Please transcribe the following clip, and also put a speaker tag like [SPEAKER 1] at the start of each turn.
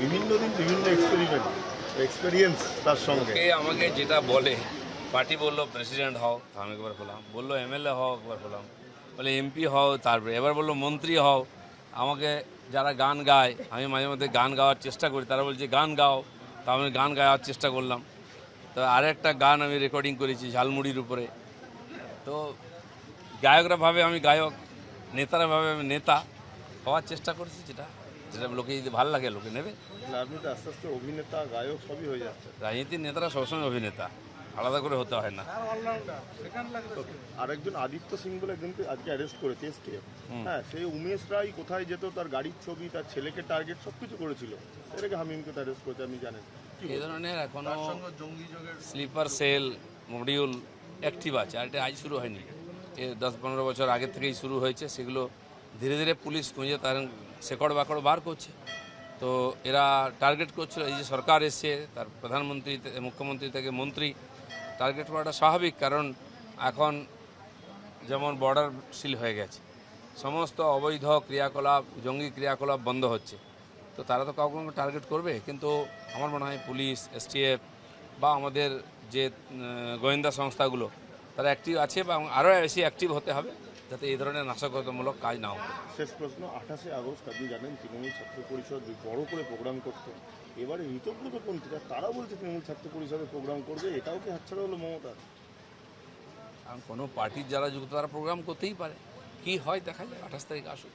[SPEAKER 1] বিভিন্ন দিন বিভিন্ন এক্সপেরিয়েন্স তার সঙ্গে।
[SPEAKER 2] আমাকে যেটা বলে, পার্টি বললো প্রেসিডেন্ট হও, আমি একবার বললাম, বললো এমএলএ হও, একবার বললাম, বলে এমপি হও, তারপরে এবার বললো মন্ত্রী হও। আমাকে যারা গান গায়, আমি মাঝে মধ্যে গান গাওয়ার চেষ্টা করি, তারা বলছে গান গাও, তা আমি গান গাওয়ার চেষ্টা করলাম। তো আরেকটা গান আমি রেকর্ডিং করেছি ঝালমুড়ির উপরে। তো গায়করা ভাবে আমি গায়ক, নেতারা ভাবে আমি নেতা হওয়ার চেষ্টা করছি, যেটা যেটা লোকে যদি ভালো লাগে লোকে নেবে।
[SPEAKER 1] আপনি তো আস্তে আস্তে অভিনেতা গায়ক সবই হয়ে যাচ্ছে।
[SPEAKER 2] রাজনীতির নেতারা সবসময় অভিনেতা, আলাদা করে হতে হয় না।
[SPEAKER 1] আরেকজন আদিত্য সিং বলে একজনকে আজকে অ্যারেস্ট করেছে এসটিএফ। হ্যাঁ, সেই উমেশ রায় কোথায় যেত, তার গাড়ির ছবি, তার ছেলেকে টার্গেট সবকিছু করেছিল। এটাকে হামিমকে অ্যারেস্ট করেছে, আপনি জানেন।
[SPEAKER 2] এই ধরনের এখনো স্লিপার সেল মডিউল অ্যাক্টিভ আছে, আর এটা আজ শুরু হয়নি, এ 10-15 বছর আগে থেকেই শুরু হয়েছে। সেগুলো ধীরে ধীরে পুলিশ খুঁজে তার শেকড় বাকড় বার করছে। তো এরা টার্গেট করছিল, এই যে সরকার এসছে, তার প্রধানমন্ত্রী মুখ্যমন্ত্রী থেকে মন্ত্রী টার্গেট করাটা স্বাভাবিক, কারণ এখন যেমন বর্ডার সিল হয়ে গেছে, সমস্ত অবৈধ ক্রিয়াকলাপ, জঙ্গি ক্রিয়াকলাপ বন্ধ হচ্ছে, তো তারা তো কাউকে টার্গেট করবে। কিন্তু আমার মনে হয় পুলিশ, এসটিএফ বা আমাদের যে গোয়েন্দা সংস্থাগুলো, তারা অ্যাক্টিভ আছে এবং আরও বেশি অ্যাক্টিভ হতে হবে, যাতে এই ধরনের নাশকতামূলক কাজ না হয়।
[SPEAKER 1] শেষ প্রশ্ন, 28শে আগস্ট আপনি জানেন তৃণমূল ছাত্র পরিষদ বড় করে প্রোগ্রাম করতো। এবারে ঋতব্রতপন্থীরা তারা বলছে তৃণমূল ছাত্র পরিষদের প্রোগ্রাম করবে, এটাও কি হাতছাড়া হলো মমতা?
[SPEAKER 2] কারণ কোনো পার্টির যারা যুক্ত তারা প্রোগ্রাম করতেই পারে, কি হয় দেখা যায়, 28 তারিখ আসুক।